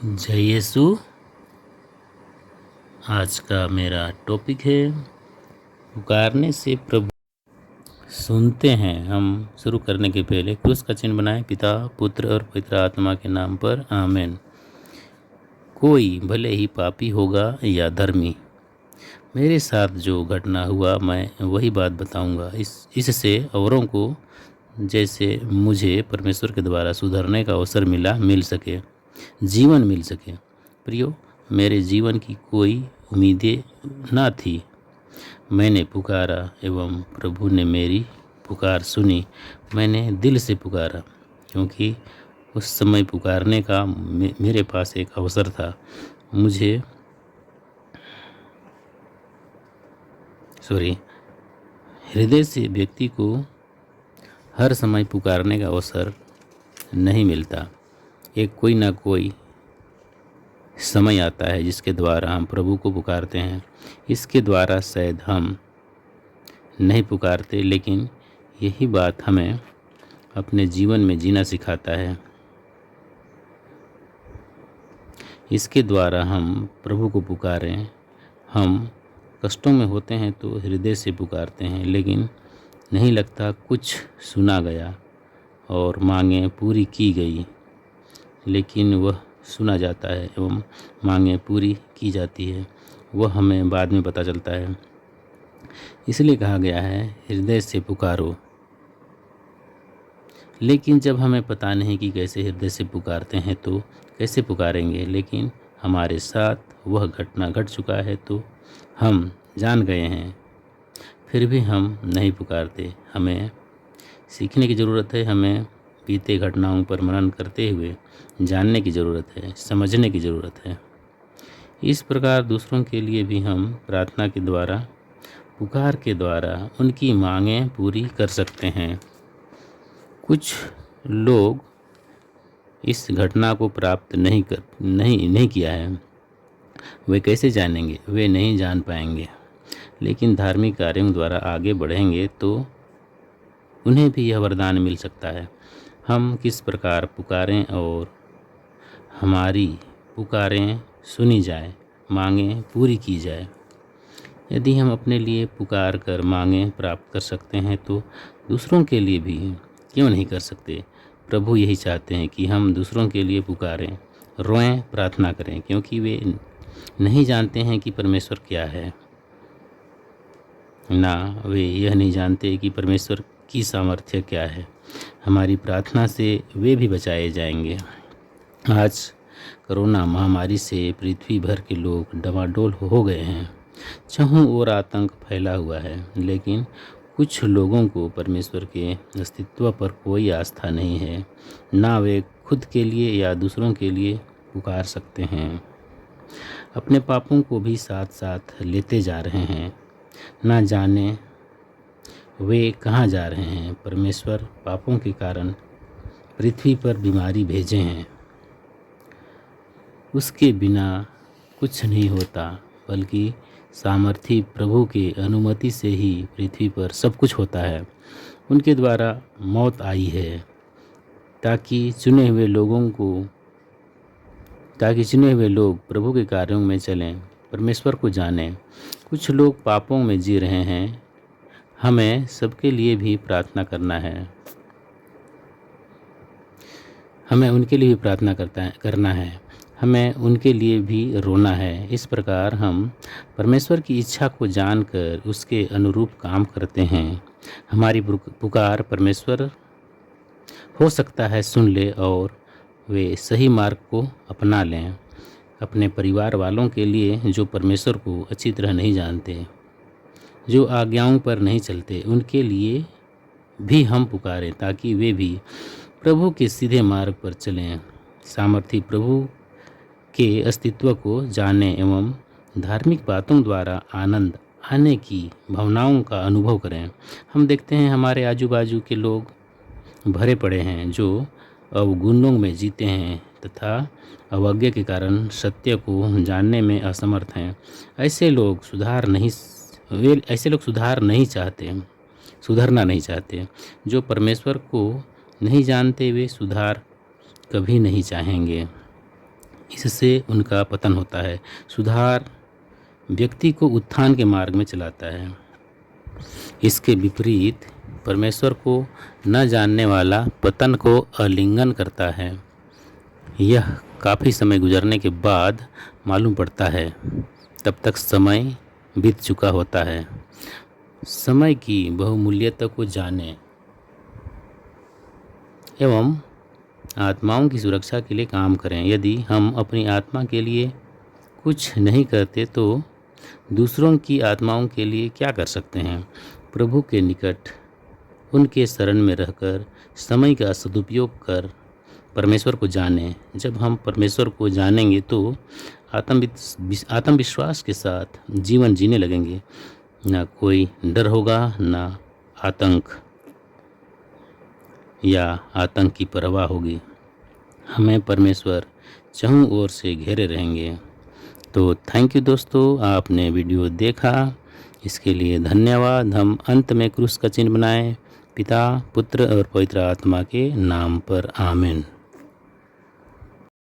जय यीशु। आज का मेरा टॉपिक है पुकारने से प्रभु सुनते हैं। हम शुरू करने के पहले क्रूस का चिन्ह बनाएं। पिता, पुत्र और पवित्र आत्मा के नाम पर आमीन। कोई भले ही पापी होगा या धर्मी, मेरे साथ जो घटना हुआ मैं वही बात बताऊंगा। इससे औरों को जैसे मुझे परमेश्वर के द्वारा सुधरने का अवसर मिल सके, जीवन मिल सके। प्रियो, मेरे जीवन की कोई उम्मीदें ना थी। मैंने पुकारा एवं प्रभु ने मेरी पुकार सुनी। मैंने दिल से पुकारा क्योंकि उस समय पुकारने का मेरे पास एक अवसर था। हृदय से व्यक्ति को हर समय पुकारने का अवसर नहीं मिलता। एक कोई ना कोई समय आता है जिसके द्वारा हम प्रभु को पुकारते हैं। इसके द्वारा शायद हम नहीं पुकारते, लेकिन यही बात हमें अपने जीवन में जीना सिखाता है। इसके द्वारा हम प्रभु को पुकारें। हम कष्टों में होते हैं तो हृदय से पुकारते हैं, लेकिन नहीं लगता कुछ सुना गया और मांगें पूरी की गई, लेकिन वह सुना जाता है एवं मांगें पूरी की जाती है, वह हमें बाद में पता चलता है। इसलिए कहा गया है हृदय से पुकारो। लेकिन जब हमें पता नहीं कि कैसे हृदय से पुकारते हैं तो कैसे पुकारेंगे। लेकिन हमारे साथ वह घटना घट चुका है तो हम जान गए हैं, फिर भी हम नहीं पुकारते। हमें सीखने की ज़रूरत है। हमें बीते घटनाओं पर मनन करते हुए जानने की ज़रूरत है, समझने की ज़रूरत है। इस प्रकार दूसरों के लिए भी हम प्रार्थना के द्वारा, पुकार के द्वारा उनकी मांगें पूरी कर सकते हैं। कुछ लोग इस घटना को प्राप्त नहीं किया है, वे कैसे जानेंगे? वे नहीं जान पाएंगे। लेकिन धार्मिक कार्यों द्वारा आगे बढ़ेंगे तो उन्हें भी यह वरदान मिल सकता है। हम किस प्रकार पुकारें और हमारी पुकारें सुनी जाए, मांगें पूरी की जाए। यदि हम अपने लिए पुकार कर मांगें प्राप्त कर सकते हैं तो दूसरों के लिए भी क्यों नहीं कर सकते? प्रभु यही चाहते हैं कि हम दूसरों के लिए पुकारें, रोएं, प्रार्थना करें, क्योंकि वे नहीं जानते हैं कि परमेश्वर क्या है, ना वे यह नहीं जानते कि परमेश्वर की सामर्थ्य क्या है। हमारी प्रार्थना से वे भी बचाए जाएंगे। आज कोरोना महामारी से पृथ्वी भर के लोग डमाडोल हो गए हैं। चारों ओर आतंक फैला हुआ है, लेकिन कुछ लोगों को परमेश्वर के अस्तित्व पर कोई आस्था नहीं है। ना वे खुद के लिए या दूसरों के लिए पुकार सकते हैं। अपने पापों को भी साथ साथ लेते जा रहे हैं, ना जाने वे कहाँ जा रहे हैं। परमेश्वर पापों के कारण पृथ्वी पर बीमारी भेजे हैं। उसके बिना कुछ नहीं होता, बल्कि सामर्थी प्रभु के अनुमति से ही पृथ्वी पर सब कुछ होता है। उनके द्वारा मौत आई है ताकि चुने हुए लोग प्रभु के कार्यों में चलें, परमेश्वर को जानें। कुछ लोग पापों में जी रहे हैं। हमें सबके लिए भी प्रार्थना करना है। हमें उनके लिए भी प्रार्थना करना है। हमें उनके लिए भी रोना है। इस प्रकार हम परमेश्वर की इच्छा को जानकर उसके अनुरूप काम करते हैं। हमारी पुकार परमेश्वर हो सकता है सुन ले और वे सही मार्ग को अपना लें। अपने परिवार वालों के लिए जो परमेश्वर को अच्छी तरह नहीं जानते, जो आज्ञाओं पर नहीं चलते, उनके लिए भी हम पुकारें ताकि वे भी प्रभु के सीधे मार्ग पर चलें। सामर्थी प्रभु के अस्तित्व को जानें एवं धार्मिक बातों द्वारा आनंद आने की भावनाओं का अनुभव करें। हम देखते हैं हमारे आजू बाजू के लोग भरे पड़े हैं जो अवगुणों में जीते हैं तथा अवज्ञा के कारण सत्य को जानने में असमर्थ हैं। ऐसे लोग सुधरना नहीं चाहते। जो परमेश्वर को नहीं जानते वे सुधार कभी नहीं चाहेंगे। इससे उनका पतन होता है। सुधार व्यक्ति को उत्थान के मार्ग में चलाता है। इसके विपरीत परमेश्वर को न जानने वाला पतन को आलिंगन करता है। यह काफ़ी समय गुजरने के बाद मालूम पड़ता है, तब तक समय बीत चुका होता है। समय की बहुमूल्यता को जानें एवं आत्माओं की सुरक्षा के लिए काम करें। यदि हम अपनी आत्मा के लिए कुछ नहीं करते तो दूसरों की आत्माओं के लिए क्या कर सकते हैं। प्रभु के निकट उनके शरण में रहकर समय का सदुपयोग कर परमेश्वर को जानें। जब हम परमेश्वर को जानेंगे तो आत्मविश्वास के साथ जीवन जीने लगेंगे। ना कोई डर होगा, ना आतंक या आतंक की परवाह होगी। हमें परमेश्वर चारों ओर से घेरे रहेंगे। तो थैंक यू दोस्तों, आपने वीडियो देखा, इसके लिए धन्यवाद। हम अंत में क्रूस का चिन्ह बनाएं। पिता, पुत्र और पवित्र आत्मा के नाम पर, आमीन।